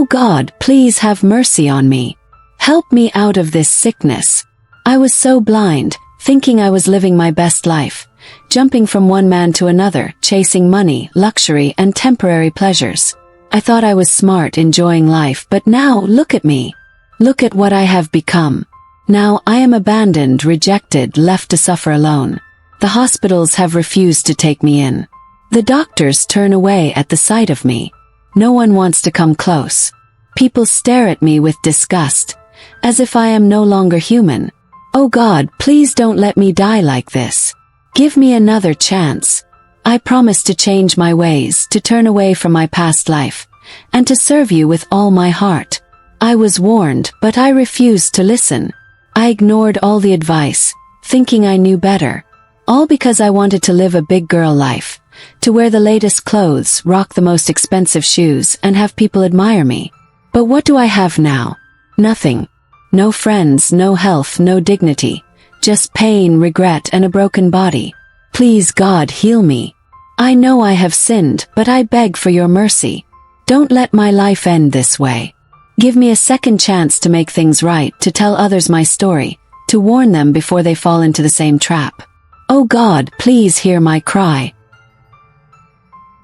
"Oh God, please have mercy on me. Help me out of this sickness. I was so blind, thinking I was living my best life, jumping from one man to another, chasing money, luxury, and temporary pleasures. I thought I was smart, enjoying life, but now look at me. Look at what I have become. Now I am abandoned, rejected, left to suffer alone. The hospitals have refused to take me in. The doctors turn away at the sight of me. No one wants to come close. People stare at me with disgust, as if I am no longer human. Oh God, please don't let me die like this. Give me another chance. I promise to change my ways, to turn away from my past life, and to serve you with all my heart. I was warned, but I refused to listen. I ignored all the advice, thinking I knew better. All because I wanted to live a big girl life, to wear the latest clothes, rock the most expensive shoes, and have people admire me. But what do I have now? Nothing. No friends, no health, no dignity. Just pain, regret, and a broken body. Please God, heal me. I know I have sinned, but I beg for your mercy. Don't let my life end this way. Give me a second chance to make things right, to tell others my story, to warn them before they fall into the same trap. Oh God, please hear my cry."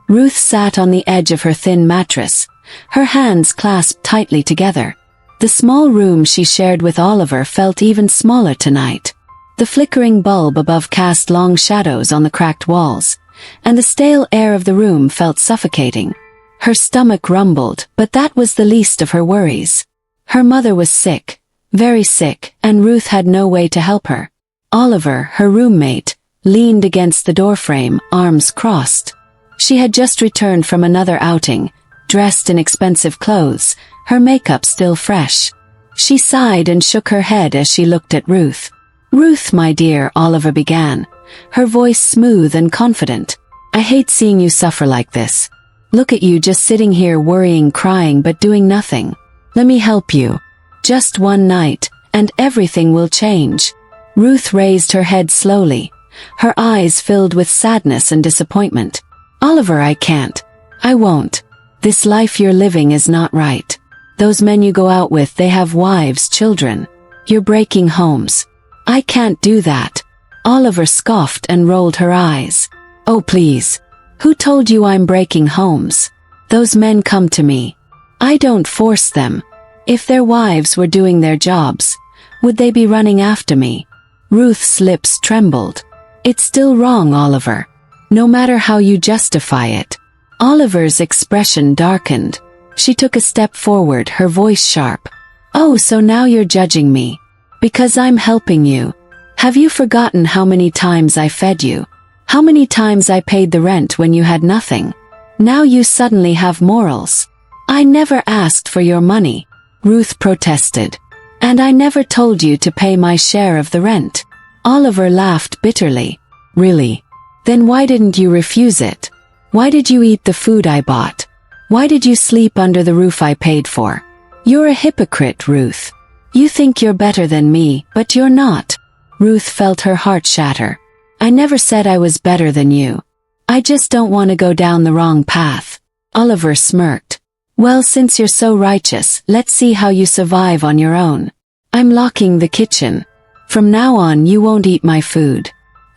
Ruth sat on the edge of her thin mattress, her hands clasped tightly together. The small room she shared with Oliver felt even smaller tonight. The flickering bulb above cast long shadows on the cracked walls, and the stale air of the room felt suffocating. Her stomach rumbled, but that was the least of her worries. Her mother was sick, very sick, and Ruth had no way to help her. Oliver, her roommate, leaned against the doorframe, arms crossed. She had just returned from another outing, dressed in expensive clothes, her makeup still fresh. She sighed and shook her head as she looked at Ruth. "Ruth, my dear," Oliver began, her voice smooth and confident. "I hate seeing you suffer like this. Look at you just sitting here worrying, crying, but doing nothing. Let me help you. Just one night, and everything will change." Ruth raised her head slowly, her eyes filled with sadness and disappointment. "Oliver, I can't. I won't. This life you're living is not right. Those men you go out with, they have wives, children. You're breaking homes. I can't do that." Oliver scoffed and rolled her eyes. "Oh please. Who told you I'm breaking homes? Those men come to me. I don't force them. If their wives were doing their jobs, would they be running after me?" Ruth's lips trembled. "It's still wrong, Oliver. No matter how you justify it." Oliver's expression darkened. She took a step forward, her voice sharp. "Oh, so now you're judging me. Because I'm helping you. Have you forgotten how many times I fed you? How many times I paid the rent when you had nothing? Now you suddenly have morals." "I never asked for your money," Ruth protested. "And I never told you to pay my share of the rent." Oliver laughed bitterly. "Really? Then why didn't you refuse it? Why did you eat the food I bought? Why did you sleep under the roof I paid for? You're a hypocrite, Ruth. You think you're better than me, but you're not." Ruth felt her heart shatter. "I never said I was better than you. I just don't want to go down the wrong path." Oliver smirked. "Well, since you're so righteous, let's see how you survive on your own. I'm locking the kitchen. From now on you won't eat my food.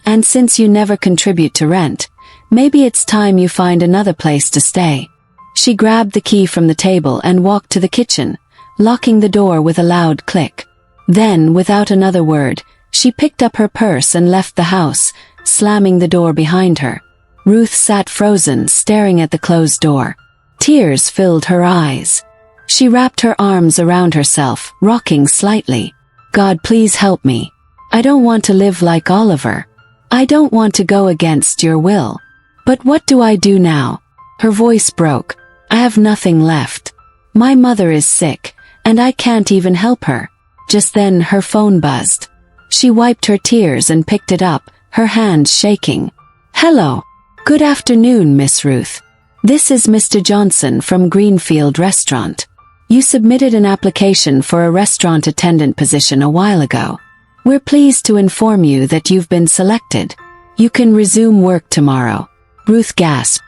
And since you never contribute to rent, maybe it's time you find another place to stay." She grabbed the key from the table and walked to the kitchen, locking the door with a loud click. Then, without another word, she picked up her purse and left the house, slamming the door behind her. Ruth sat frozen, staring at the closed door. Tears filled her eyes. She wrapped her arms around herself, rocking slightly. "God, please help me. I don't want to live like Oliver. I don't want to go against your will. But what do I do now?" Her voice broke. "I have nothing left. My mother is sick, and I can't even help her." Just then her phone buzzed. She wiped her tears and picked it up, her hands shaking. "Hello. Good afternoon, Miss Ruth. This is Mr. Johnson from Greenfield Restaurant. You submitted an application for a restaurant attendant position a while ago. We're pleased to inform you that you've been selected. You can resume work tomorrow." Ruth gasped.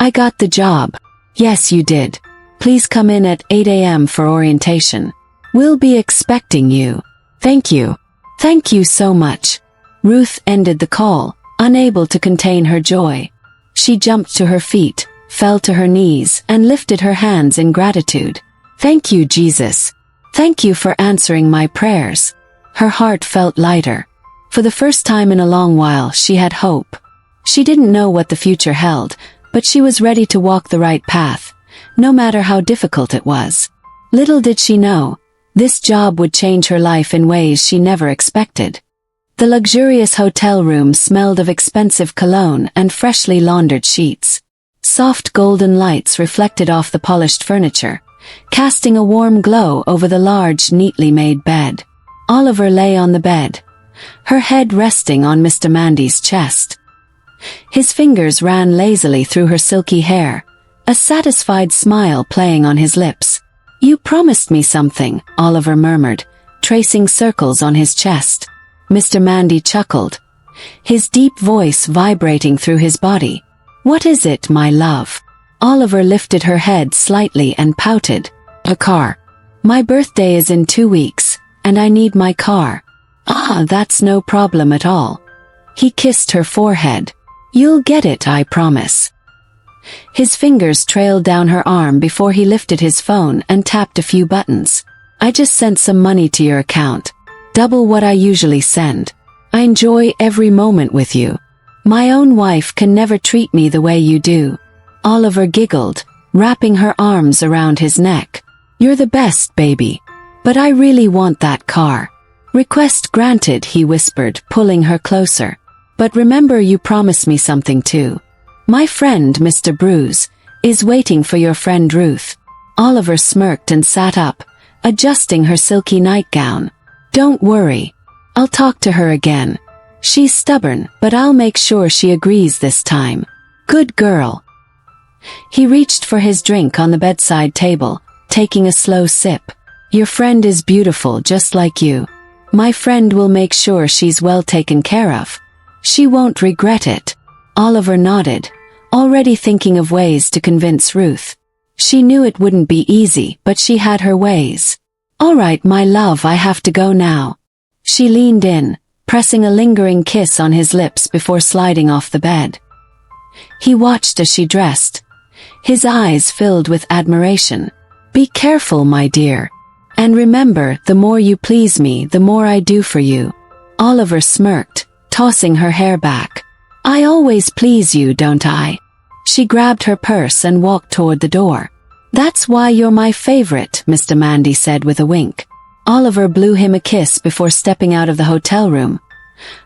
"I got the job." "Yes, you did. Please come in at 8 a.m. for orientation. We'll be expecting you. Thank you. Thank you so much. Ruth ended the call, unable to contain her joy. She jumped to her feet, fell to her knees, and lifted her hands in gratitude. Thank you, Jesus. Thank you for answering my prayers. Her heart felt lighter. For the first time in a long while, she had hope. She didn't know what the future held, but she was ready to walk the right path, no matter how difficult it was. Little did she know, this job would change her life in ways she never expected. The luxurious hotel room smelled of expensive cologne and freshly laundered sheets. Soft golden lights reflected off the polished furniture, casting a warm glow over the large, neatly made bed. Oliver lay on the bed, her head resting on Mr. Mandy's chest. His fingers ran lazily through her silky hair, a satisfied smile playing on his lips. You promised me something, Oliver murmured, tracing circles on his chest. Mr. Mandy chuckled, his deep voice vibrating through his body. What is it, my love? Oliver lifted her head slightly and pouted. A car. My birthday is in 2 weeks, and I need my car. Ah, that's no problem at all. He kissed her forehead. You'll get it, I promise. His fingers trailed down her arm before he lifted his phone and tapped a few buttons. I just sent some money to your account. Double what I usually send. I enjoy every moment with you. My own wife can never treat me the way you do. Oliver giggled, wrapping her arms around his neck. You're the best, baby. But I really want that car. Request granted, he whispered, pulling her closer. But remember, you promised me something too. My friend, Mr. Bruce, is waiting for your friend Ruth. Oliver smirked and sat up, adjusting her silky nightgown. Don't worry. I'll talk to her again. She's stubborn, but I'll make sure she agrees this time. Good girl. He reached for his drink on the bedside table, taking a slow sip. Your friend is beautiful just like you. My friend will make sure she's well taken care of. She won't regret it. Oliver nodded, already thinking of ways to convince Ruth. She knew it wouldn't be easy, but she had her ways. All right, my love, I have to go now. She leaned in, pressing a lingering kiss on his lips before sliding off the bed. He watched as she dressed, his eyes filled with admiration. Be careful, my dear. And remember, the more you please me, the more I do for you. Oliver smirked, tossing her hair back. I always please you, don't I? She grabbed her purse and walked toward the door. That's why you're my favorite, Mr. Mandy said with a wink. Oliver blew him a kiss before stepping out of the hotel room,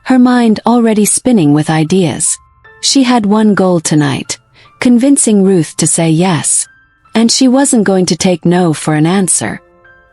her mind already spinning with ideas. She had one goal tonight, convincing Ruth to say yes. And she wasn't going to take no for an answer.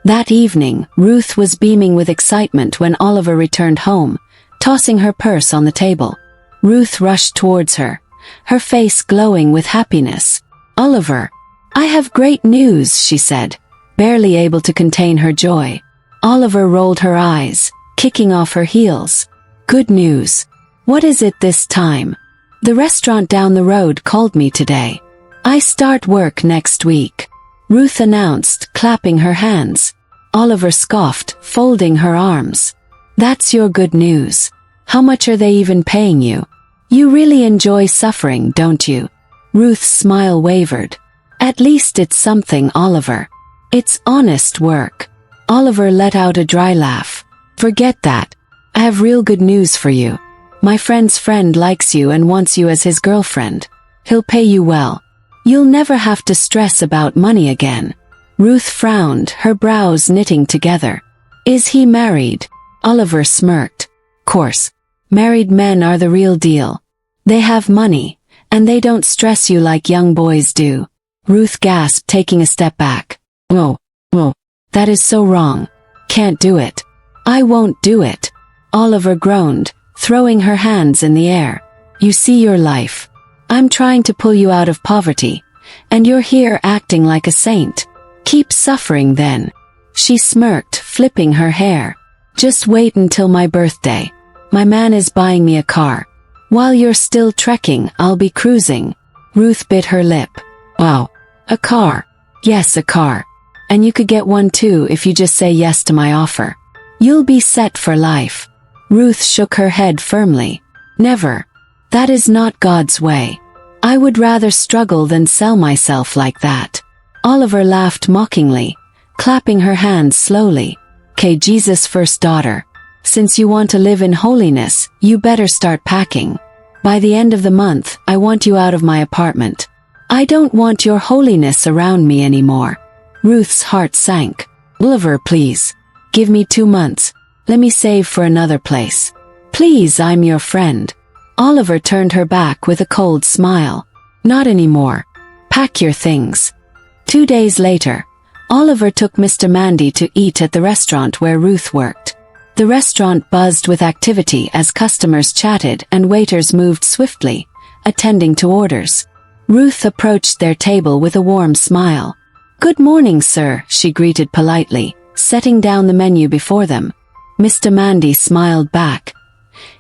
That evening, Ruth was beaming with excitement when Oliver returned home, tossing her purse on the table. Ruth rushed towards her, her face glowing with happiness. Oliver, I have great news, she said, barely able to contain her joy. Oliver rolled her eyes, kicking off her heels. Good news. What is it this time? The restaurant down the road called me today. I start work next week, Ruth announced, clapping her hands. Oliver scoffed, folding her arms. That's your good news. How much are they even paying you? You really enjoy suffering, don't you? Ruth's smile wavered. At least it's something, Oliver. It's honest work. Oliver let out a dry laugh. Forget that. I have real good news for you. My friend's friend likes you and wants you as his girlfriend. He'll pay you well. You'll never have to stress about money again. Ruth frowned, her brows knitting together. Is he married? Oliver smirked. Course. Married men are the real deal. They have money, and they don't stress you like young boys do. Ruth gasped, taking a step back. Whoa, that is so wrong. Can't do it. I won't do it. Oliver groaned, throwing her hands in the air. You see your life. I'm trying to pull you out of poverty, and you're here acting like a saint. Keep suffering then. She smirked, flipping her hair. Just wait until my birthday. My man is buying me a car. While you're still trekking, I'll be cruising. Ruth bit her lip. Wow. A car. Yes, a car. And you could get one too if you just say yes to my offer. You'll be set for life. Ruth shook her head firmly. Never. That is not God's way. I would rather struggle than sell myself like that. Oliver laughed mockingly, clapping her hands slowly. "'Kay, Jesus' first daughter. Since you want to live in holiness, you better start packing. By the end of the month, I want you out of my apartment. I don't want your holiness around me anymore." Ruth's heart sank. "Oliver, please. Give me 2 months. Let me save for another place. Please, I'm your friend." Oliver turned her back with a cold smile. "Not anymore. Pack your things." 2 days later, Oliver took Mr. Mandy to eat at the restaurant where Ruth worked. The restaurant buzzed with activity as customers chatted and waiters moved swiftly, attending to orders. Ruth approached their table with a warm smile. "Good morning, sir," she greeted politely, setting down the menu before them. Mr. Mandy smiled back,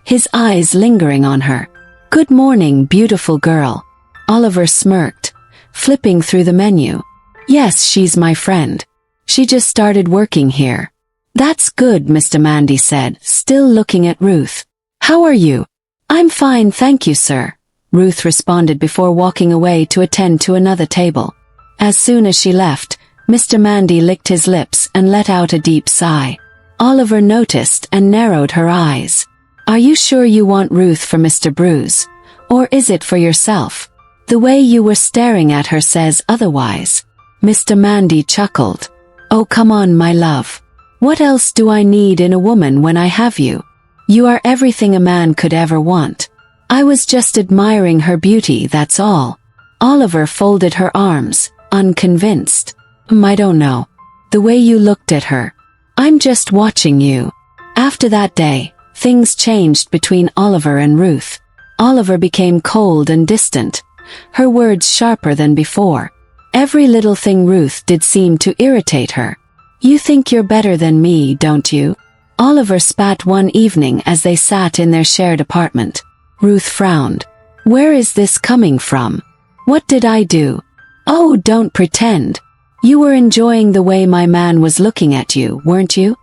his eyes lingering on her. "Good morning, beautiful girl." Oliver smirked, flipping through the menu. "Yes, she's my friend. She just started working here." "That's good," Mr. Mandy said, still looking at Ruth. "How are you?" "I'm fine, thank you, sir," Ruth responded before walking away to attend to another table. As soon as she left, Mr. Mandy licked his lips and let out a deep sigh. Oliver noticed and narrowed her eyes. "Are you sure you want Ruth for Mr. Bruce? Or is it for yourself? The way you were staring at her says otherwise." Mr. Mandy chuckled. "Oh, come on, my love. What else do I need in a woman when I have you? You are everything a man could ever want. I was just admiring her beauty, that's all." Oliver folded her arms, unconvinced. "I don't know. The way you looked at her. I'm just watching you." After that day, things changed between Oliver and Ruth. Oliver became cold and distant, her words sharper than before. Every little thing Ruth did seemed to irritate her. "You think you're better than me, don't you?" Oliver spat one evening as they sat in their shared apartment. Ruth frowned. "Where is this coming from? What did I do?" "Oh, don't pretend. You were enjoying the way my man was looking at you, weren't you?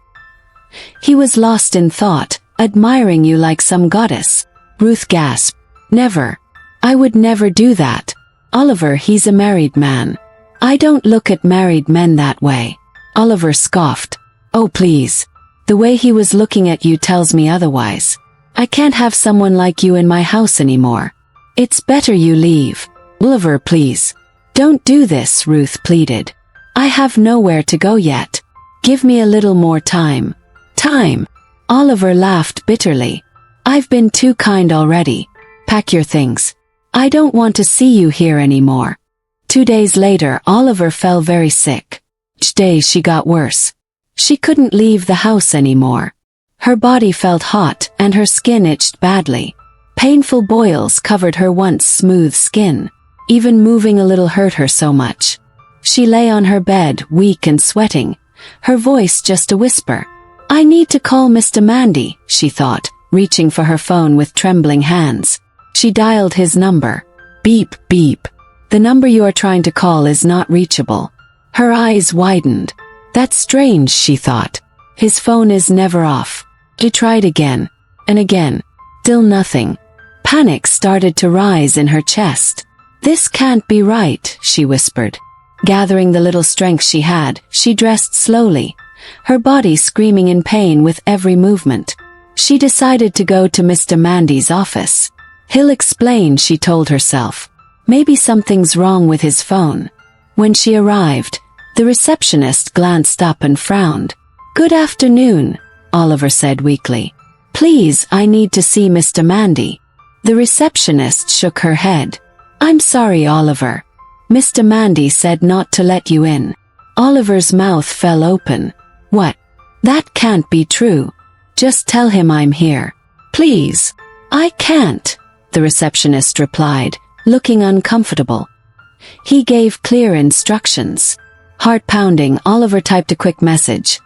He was lost in thought, admiring you like some goddess." Ruth gasped. "Never. I would never do that. Oliver, he's a married man. I don't look at married men that way." Oliver scoffed. "Oh, please. The way he was looking at you tells me otherwise. I can't have someone like you in my house anymore. It's better you leave." "Oliver, please. Don't do this," Ruth pleaded. "I have nowhere to go yet. Give me a little more time." "Time?" Oliver laughed bitterly. "I've been too kind already. Pack your things. I don't want to see you here anymore." 2 days later, Oliver fell very sick. Each day she got worse. She couldn't leave the house anymore. Her body felt hot and her skin itched badly. Painful boils covered her once smooth skin. Even moving a little hurt her so much. She lay on her bed, weak and sweating, her voice just a whisper. "I need to call Mr. Mandy," she thought, reaching for her phone with trembling hands. She dialed his number. Beep, beep. "The number you are trying to call is not reachable." Her eyes widened. "That's strange," she thought. "His phone is never off." She tried again, and again. Still nothing. Panic started to rise in her chest. "This can't be right," she whispered. Gathering the little strength she had, she dressed slowly, her body screaming in pain with every movement. She decided to go to Mr. Mandy's office. "He'll explain," she told herself. "Maybe something's wrong with his phone." When she arrived, the receptionist glanced up and frowned. "Good afternoon," Oliver said weakly. "Please, I need to see Mr. Mandy." The receptionist shook her head. "I'm sorry, Oliver. Mr. Mandy said not to let you in." Oliver's mouth fell open. "What? That can't be true. Just tell him I'm here. Please." "I can't," the receptionist replied, looking uncomfortable. He gave clear instructions. Heart pounding, Oliver typed a quick message.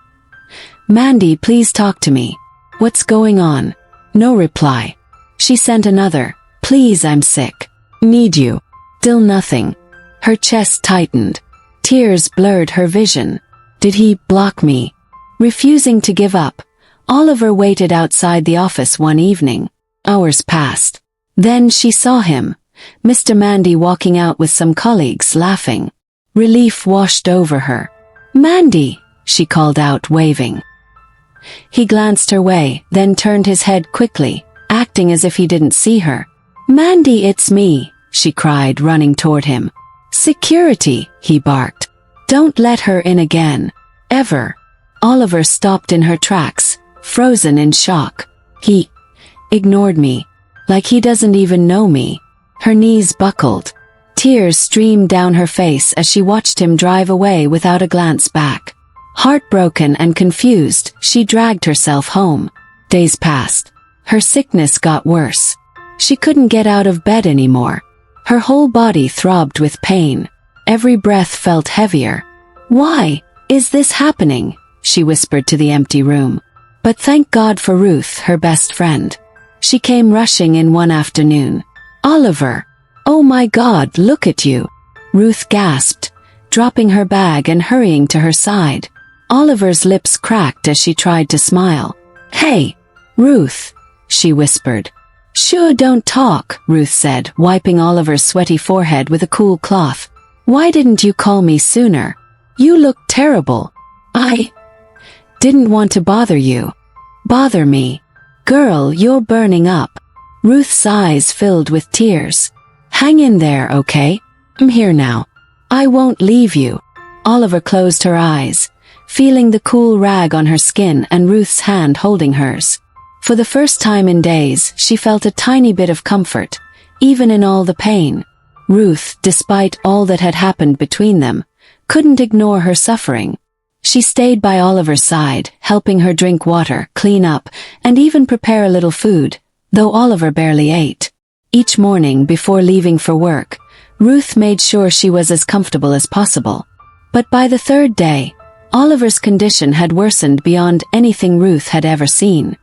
"Mandy, please talk to me. What's going on?" No reply. She sent another. "Please, I'm sick. Need you." Still nothing. Her chest tightened. Tears blurred her vision. Did he block me? Refusing to give up, Oliver waited outside the office one evening. Hours passed. Then she saw him, Mr. Mandy, walking out with some colleagues, laughing. Relief washed over her. "Mandy," she called out, waving. He glanced her way, then turned his head quickly, acting as if he didn't see her. "Mandy, it's me," she cried, running toward him. "Security," he barked. "Don't let her in again. Ever." Oliver stopped in her tracks, frozen in shock. He ignored me, like he doesn't even know me. Her knees buckled. Tears streamed down her face as she watched him drive away without a glance back. Heartbroken and confused, she dragged herself home. Days passed. Her sickness got worse. She couldn't get out of bed anymore. Her whole body throbbed with pain. Every breath felt heavier. "Why is this happening?" she whispered to the empty room. But thank God for Ruth, her best friend. She came rushing in one afternoon. "Oliver! Oh my God, look at you!" Ruth gasped, dropping her bag and hurrying to her side. Oliver's lips cracked as she tried to smile. "Hey, Ruth," she whispered. "Sure, don't talk," Ruth said, wiping Oliver's sweaty forehead with a cool cloth. "Why didn't you call me sooner? You look terrible." "I didn't want to bother you." "Bother me? Girl, you're burning up." Ruth's eyes filled with tears. "Hang in there, okay? I'm here now. I won't leave you." Oliver closed her eyes, feeling the cool rag on her skin and Ruth's hand holding hers. For the first time in days, she felt a tiny bit of comfort, even in all the pain. Ruth, despite all that had happened between them, couldn't ignore her suffering. She stayed by Oliver's side, helping her drink water, clean up, and even prepare a little food, though Oliver barely ate. Each morning before leaving for work, Ruth made sure she was as comfortable as possible. But by the third day, Oliver's condition had worsened beyond anything Ruth had ever seen.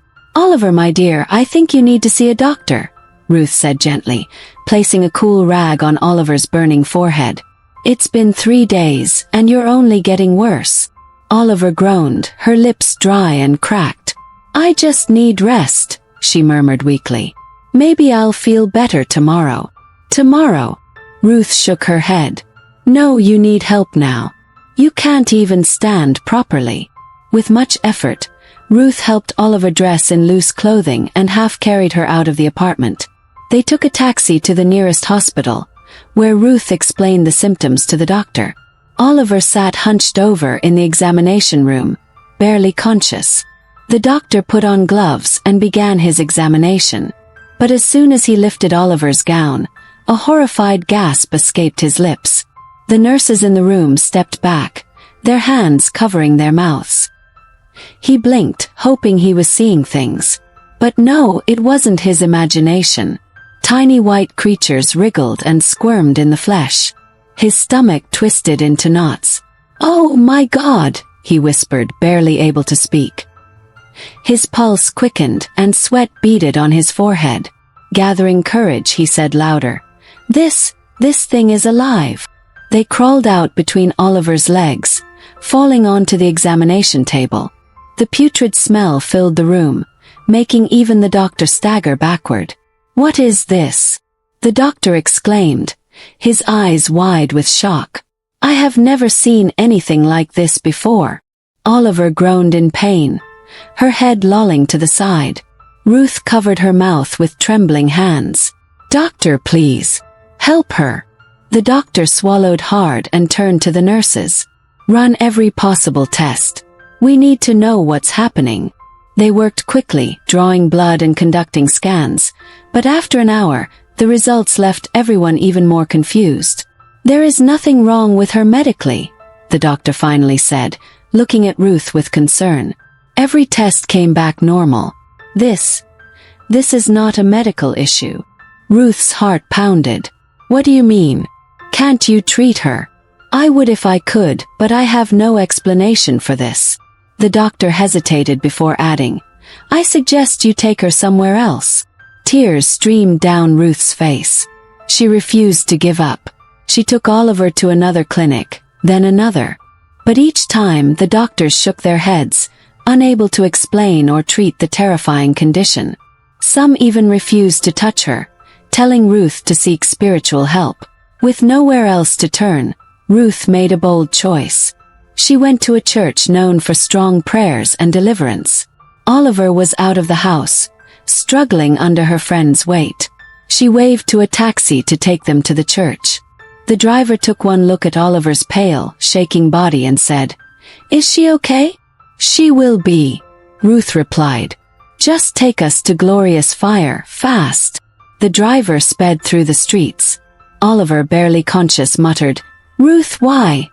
"Oliver, my dear, I think you need to see a doctor," Ruth said gently, placing a cool rag on Oliver's burning forehead. "It's been 3 days, and you're only getting worse." Oliver groaned, her lips dry and cracked. "I just need rest," she murmured weakly. "Maybe I'll feel better tomorrow." "Tomorrow?" Ruth shook her head. "No, you need help now. You can't even stand properly." With much effort, Ruth helped Oliver dress in loose clothing and half carried her out of the apartment. They took a taxi to the nearest hospital, where Ruth explained the symptoms to the doctor. Oliver sat hunched over in the examination room, barely conscious. The doctor put on gloves and began his examination. But as soon as he lifted Oliver's gown, a horrified gasp escaped his lips. The nurses in the room stepped back, their hands covering their mouths. He blinked, hoping he was seeing things. But no, it wasn't his imagination. Tiny white creatures wriggled and squirmed in the flesh. His stomach twisted into knots. "Oh my God," he whispered, barely able to speak. His pulse quickened and sweat beaded on his forehead. Gathering courage, he said louder, This thing is alive." They crawled out between Oliver's legs, falling onto the examination table. The putrid smell filled the room, making even the doctor stagger backward. "What is this?" the doctor exclaimed, his eyes wide with shock. "I have never seen anything like this before." Oliver groaned in pain, her head lolling to the side. Ruth covered her mouth with trembling hands. "Doctor, please. Help her." The doctor swallowed hard and turned to the nurses. "Run every possible test. We need to know what's happening." They worked quickly, drawing blood and conducting scans, but after an hour, the results left everyone even more confused. "There is nothing wrong with her medically," the doctor finally said, looking at Ruth with concern. "Every test came back normal. This is not a medical issue." Ruth's heart pounded. "What do you mean? Can't you treat her?" "I would if I could, but I have no explanation for this." The doctor hesitated before adding, "I suggest you take her somewhere else." Tears streamed down Ruth's face. She refused to give up. She took Oliver to another clinic, then another. But each time the doctors shook their heads, unable to explain or treat the terrifying condition. Some even refused to touch her, telling Ruth to seek spiritual help. With nowhere else to turn, Ruth made a bold choice. She went to a church known for strong prayers and deliverance. Oliver was out of the house, struggling under her friend's weight. She waved to a taxi to take them to the church. The driver took one look at Oliver's pale, shaking body and said, "Is she okay?" "She will be," Ruth replied. "Just take us to glorious fire, fast." The driver sped through the streets. Oliver, barely conscious, muttered, "Ruth, why?"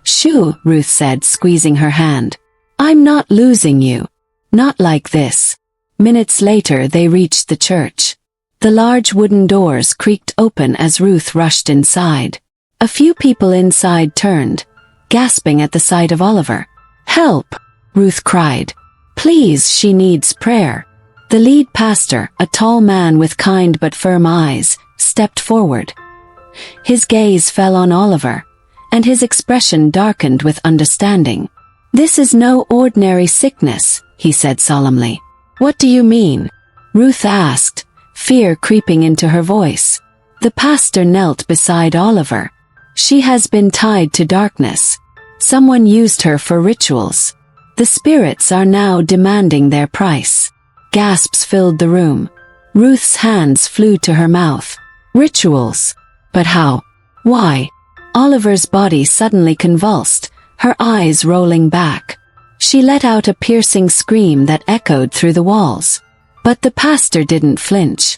"Shoo," Ruth said, squeezing her hand. "I'm not losing you. Not like this." Minutes later they reached the church. The large wooden doors creaked open as Ruth rushed inside. A few people inside turned, gasping at the sight of Oliver. "Help!" Ruth cried. "Please, she needs prayer." The lead pastor, a tall man with kind but firm eyes, stepped forward. His gaze fell on Oliver, and his expression darkened with understanding. "This is no ordinary sickness," he said solemnly. "What do you mean?" Ruth asked, fear creeping into her voice. The pastor knelt beside Oliver. "She has been tied to darkness. Someone used her for rituals. The spirits are now demanding their price." Gasps filled the room. Ruth's hands flew to her mouth. "Rituals? But how? Why?" Oliver's body suddenly convulsed, her eyes rolling back. She let out a piercing scream that echoed through the walls. But the pastor didn't flinch.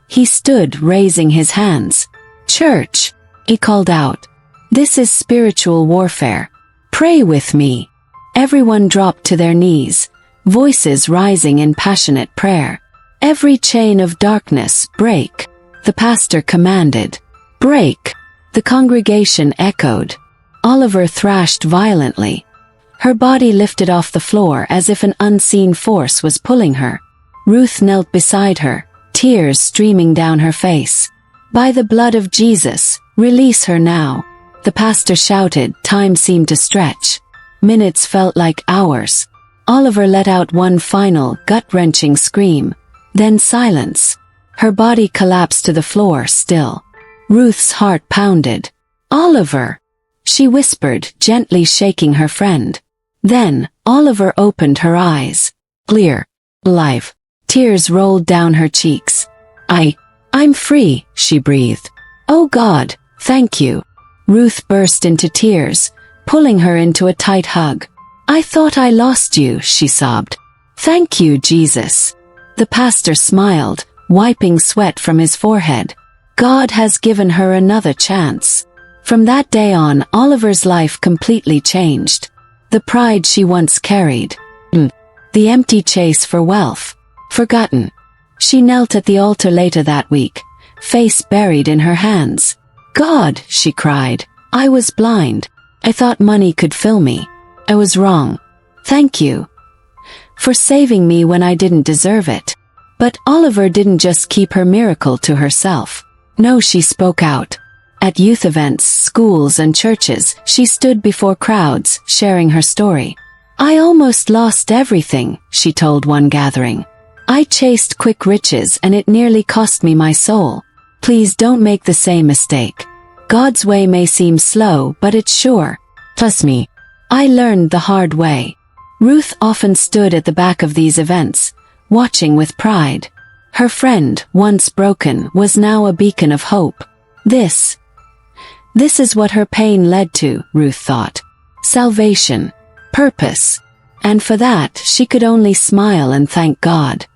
He stood, raising his hands. "Church," he called out. "This is spiritual warfare. Pray with me." Everyone dropped to their knees, voices rising in passionate prayer. "Every chain of darkness, break," the pastor commanded. "Break." The congregation echoed. Oliver thrashed violently. Her body lifted off the floor as if an unseen force was pulling her. Ruth knelt beside her, tears streaming down her face. "By the blood of Jesus, release her now," the pastor shouted. Time seemed to stretch. Minutes felt like hours. Oliver let out one final, gut-wrenching scream. Then silence. Her body collapsed to the floor, still. Ruth's heart pounded. "Oliver!" she whispered, gently shaking her friend. Then, Oliver opened her eyes. Clear. Alive. Tears rolled down her cheeks. I'm free," she breathed. "Oh God, thank you." Ruth burst into tears, pulling her into a tight hug. "I thought I lost you," she sobbed. "Thank you, Jesus." The pastor smiled, wiping sweat from his forehead. God has given her another chance. From that day on, Oliver's life completely changed. The pride she once carried. The empty chase for wealth. Forgotten. She knelt at the altar later that week, face buried in her hands. "God," she cried, "I was blind. I thought money could fill me. I was wrong. Thank you for saving me when I didn't deserve it." But Oliver didn't just keep her miracle to herself. No, she spoke out. At youth events, schools, and churches, she stood before crowds, sharing her story. "I almost lost everything," she told one gathering. "I chased quick riches and it nearly cost me my soul. Please don't make the same mistake. God's way may seem slow, but it's sure. Trust me. I learned the hard way." Ruth often stood at the back of these events, watching with pride. Her friend, once broken, was now a beacon of hope. This is what her pain led to, Ruth thought. Salvation. Purpose. And for that, she could only smile and thank God.